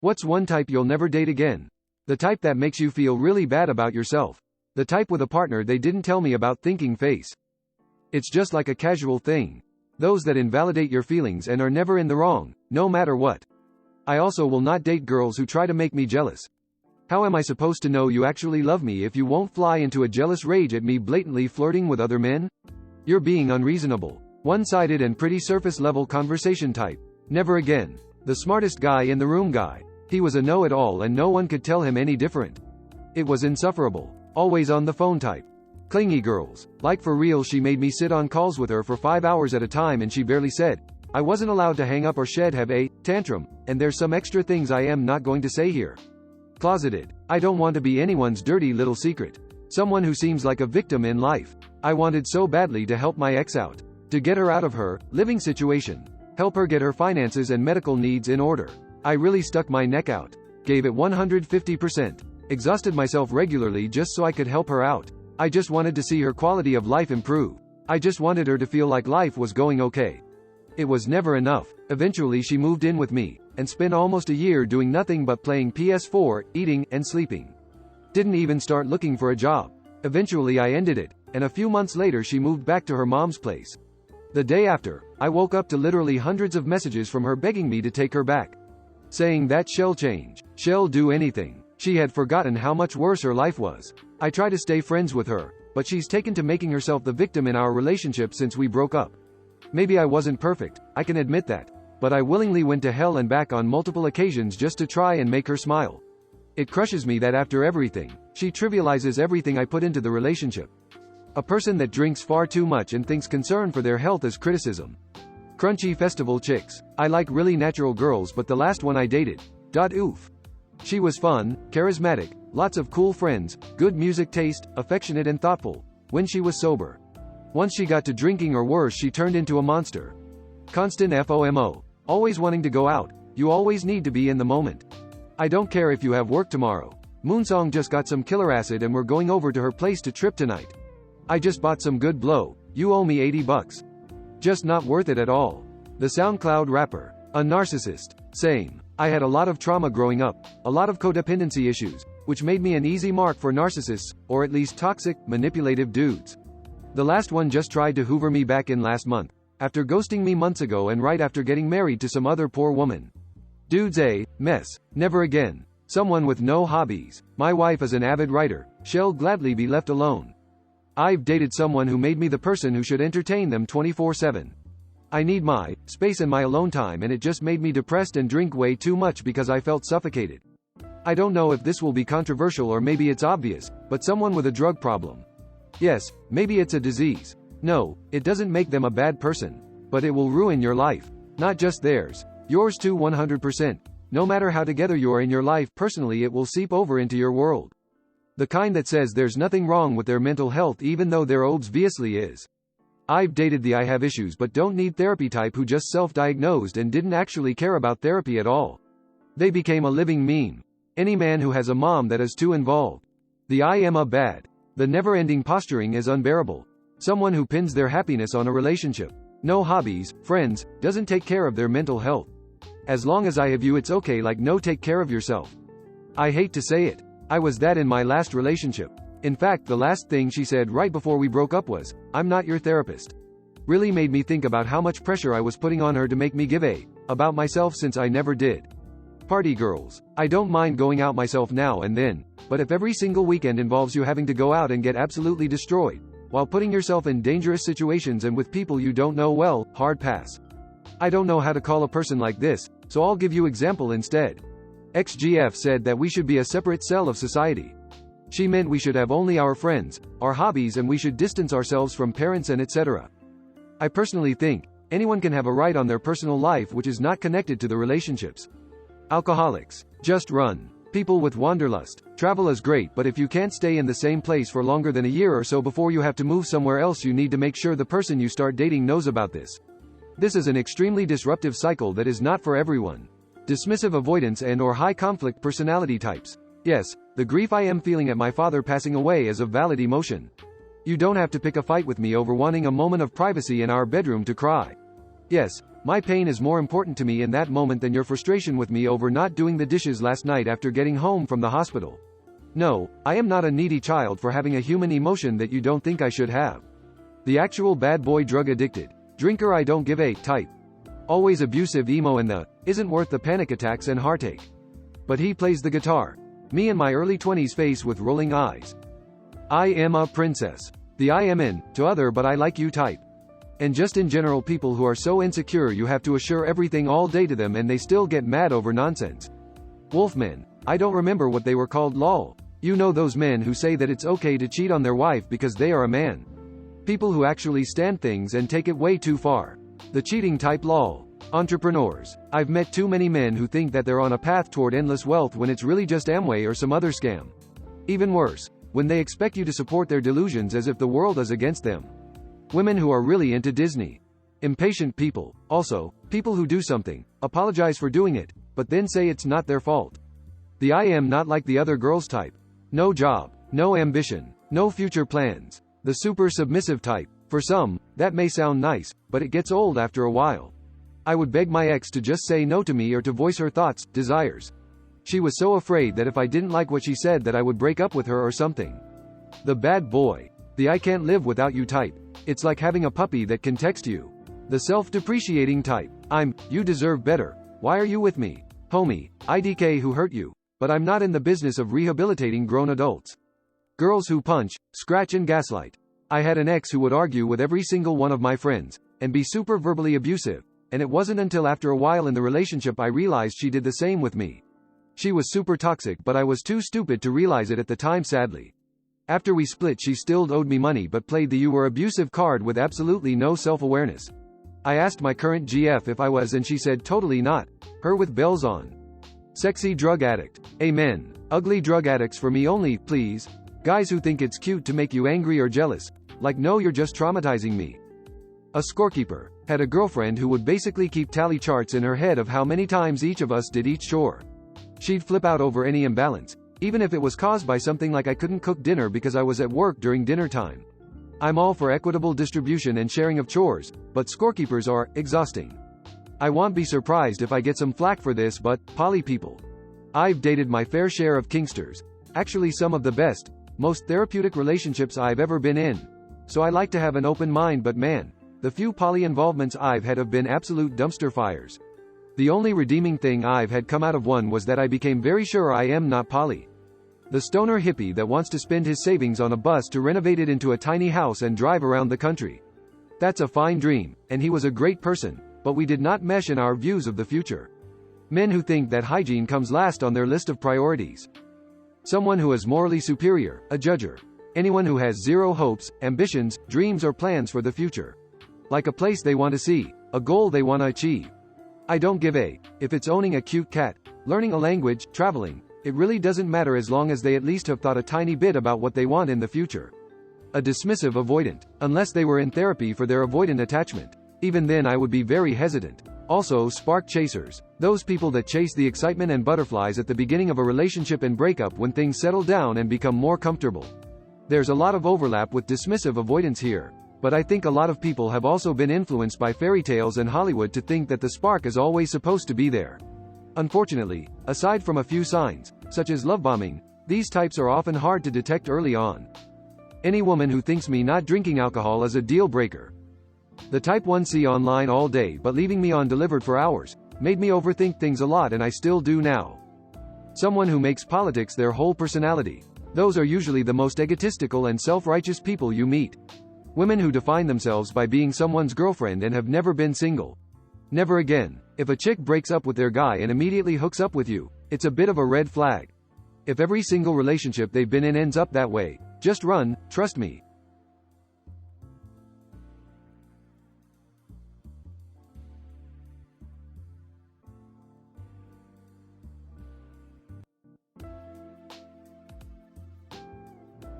What's one type you'll never date again? The type that makes you feel really bad about yourself. The type with a partner they didn't tell me about thinking face. It's just like a casual thing. Those that invalidate your feelings and are never in the wrong, no matter what. I also will not date girls who try to make me jealous. How am I supposed to know you actually love me if you won't fly into a jealous rage at me blatantly flirting with other men? You're being unreasonable. One-sided and pretty surface-level conversation type. Never again. The smartest guy in the room guy. He was a know-it-all and no one could tell him any different. It was insufferable. Always on the phone type. Clingy girls. Like for real, she made me sit on calls with her for 5 hours at a time and she barely said, I wasn't allowed to hang up or have a tantrum, and there's some extra things I am not going to say here. Closeted. I don't want to be anyone's dirty little secret. Someone who seems like a victim in life. I wanted so badly to help my ex out. To get her out of her living situation. Help her get her finances and medical needs in order. I really stuck my neck out. Gave it 150%. Exhausted myself regularly just so I could help her out. I just wanted to see her quality of life improve. I just wanted her to feel like life was going okay. It was never enough. Eventually she moved in with me, and spent almost a year doing nothing but playing PS4, eating, and sleeping. Didn't even start looking for a job. Eventually I ended it, and a few months later she moved back to her mom's place. The day after, I woke up to literally hundreds of messages from her begging me to take her back. Saying that she'll change. She'll do anything. She had forgotten how much worse her life was. I try to stay friends with her, but she's taken to making herself the victim in our relationship since we broke up. Maybe I wasn't perfect, I can admit that. But I willingly went to hell and back on multiple occasions just to try and make her smile. It crushes me that after everything, she trivializes everything I put into the relationship. A person that drinks far too much and thinks concern for their health is criticism. Crunchy festival chicks. I like really natural girls, but the last one I dated. Oof. She was fun, charismatic, lots of cool friends, good music taste, affectionate and thoughtful, when she was sober. Once she got to drinking or worse, she turned into a monster. Constant FOMO. Always wanting to go out. You always need to be in the moment. I don't care if you have work tomorrow. Moonsong just got some killer acid and we're going over to her place to trip tonight. I just bought some good blow. You owe me $80. Just not worth it at all. The SoundCloud rapper. A narcissist. Same. I had a lot of trauma growing up, a lot of codependency issues, which made me an easy mark for narcissists, or at least toxic, manipulative dudes. The last one just tried to hoover me back in last month, after ghosting me months ago and right after getting married to some other poor woman. Dude's a mess. Never again. Someone with no hobbies. My wife is an avid writer. She'll gladly be left alone. I've dated someone who made me the person who should entertain them 24/7. I need my space and my alone time, and it just made me depressed and drink way too much because I felt suffocated. I don't know if this will be controversial or maybe it's obvious, but someone with a drug problem. Yes, maybe it's a disease. No, it doesn't make them a bad person. But it will ruin your life. Not just theirs. Yours too 100%. No matter how together you are in your life personally, it will seep over into your world. The kind that says there's nothing wrong with their mental health even though there obviously is. I've dated the I have issues but don't need therapy type who just self-diagnosed and didn't actually care about therapy at all. They became a living meme. Any man who has a mom that is too involved. The I am a bad. The never-ending posturing is unbearable. Someone who pins their happiness on a relationship. No hobbies, friends, doesn't take care of their mental health. As long as I have you it's okay, like no, take care of yourself. I hate to say it. I was that in my last relationship. In fact, the last thing she said right before we broke up was, I'm not your therapist. Really made me think about how much pressure I was putting on her to make me give about myself since I never did. Party girls. I don't mind going out myself now and then, but if every single weekend involves you having to go out and get absolutely destroyed, while putting yourself in dangerous situations and with people you don't know, well, hard pass. I don't know how to call a person like this, so I'll give you example instead. XGF said that we should be a separate cell of society. She meant we should have only our friends, our hobbies, and we should distance ourselves from parents and etc. I personally think anyone can have a right on their personal life which is not connected to the relationships. Alcoholics. Just run. People with wanderlust. Travel is great, but if you can't stay in the same place for longer than a year or so before you have to move somewhere else, you need to make sure the person you start dating knows about this. This is an extremely disruptive cycle that is not for everyone. Dismissive avoidance and or high conflict personality types. Yes, the grief I am feeling at my father passing away is a valid emotion. You don't have to pick a fight with me over wanting a moment of privacy in our bedroom to cry. Yes, my pain is more important to me in that moment than your frustration with me over not doing the dishes last night after getting home from the hospital. No, I am not a needy child for having a human emotion that you don't think I should have. The actual bad boy drug addicted, drinker I don't give a type. Always abusive emo and the, isn't worth the panic attacks and heartache. But he plays the guitar. Me in my early 20s face with rolling eyes. I am a princess. The I am in, to other but I like you type. And just in general people who are so insecure you have to assure everything all day to them and they still get mad over nonsense. Wolfmen. I don't remember what they were called lol. You know those men who say that it's okay to cheat on their wife because they are a man. People who actually stand things and take it way too far. The cheating type lol. Entrepreneurs. I've met too many men who think that they're on a path toward endless wealth when it's really just Amway or some other scam. Even worse, when they expect you to support their delusions as if the world is against them. Women who are really into Disney. Impatient people. Also, people who do something, apologize for doing it, but then say it's not their fault. The I am not like the other girls type. No job, no ambition, no future plans. The super submissive type. For some, that may sound nice, but it gets old after a while. I would beg my ex to just say no to me or to voice her thoughts, desires. She was so afraid that if I didn't like what she said that I would break up with her or something. The bad boy. The I can't live without you type. It's like having a puppy that can text you. The self-depreciating type. You deserve better. Why are you with me? Homie, IDK who hurt you. But I'm not in the business of rehabilitating grown adults. Girls who punch, scratch and gaslight. I had an ex who would argue with every single one of my friends, and be super verbally abusive, and it wasn't until after a while in the relationship I realized she did the same with me. She was super toxic but I was too stupid to realize it at the time sadly. After we split she still owed me money but played the you were abusive card with absolutely no self-awareness. I asked my current GF if I was and she said totally not. Her with bells on. Sexy drug addict. Amen. Ugly drug addicts for me only, please. Guys who think it's cute to make you angry or jealous. Like no you're just traumatizing me. A scorekeeper. Had a girlfriend who would basically keep tally charts in her head of how many times each of us did each chore. She'd flip out over any imbalance, even if it was caused by something like I couldn't cook dinner because I was at work during dinner time. I'm all for equitable distribution and sharing of chores, but scorekeepers are exhausting. I won't be surprised if I get some flack for this but, poly people. I've dated my fair share of kinksters. Actually some of the best, most therapeutic relationships I've ever been in. So I like to have an open mind but man, the few poly involvements I've had have been absolute dumpster fires. The only redeeming thing I've had come out of one was that I became very sure I am not poly. The stoner hippie that wants to spend his savings on a bus to renovate it into a tiny house and drive around the country. That's a fine dream, and he was a great person, but we did not mesh in our views of the future. Men who think that hygiene comes last on their list of priorities. Someone who is morally superior, a judger. Anyone who has zero hopes, ambitions, dreams or plans for the future. Like a place they want to see, a goal they want to achieve. I don't give a if it's owning a cute cat, learning a language, traveling. It really doesn't matter as long as they at least have thought a tiny bit about what they want in the future. A dismissive avoidant. Unless they were in therapy for their avoidant attachment. Even then I would be very hesitant. Also spark chasers. Those people that chase the excitement and butterflies at the beginning of a relationship and break up when things settle down and become more comfortable. There's a lot of overlap with dismissive avoidance here. But I think a lot of people have also been influenced by fairy tales and Hollywood to think that the spark is always supposed to be there. Unfortunately, aside from a few signs, such as love bombing, these types are often hard to detect early on. Any woman who thinks me not drinking alcohol is a deal breaker. The type 1C online all day but leaving me on delivered for hours, made me overthink things a lot and I still do now. Someone who makes politics their whole personality. Those are usually the most egotistical and self-righteous people you meet. Women who define themselves by being someone's girlfriend and have never been single. Never again. If a chick breaks up with their guy and immediately hooks up with you, it's a bit of a red flag. If every single relationship they've been in ends up that way, just run, trust me.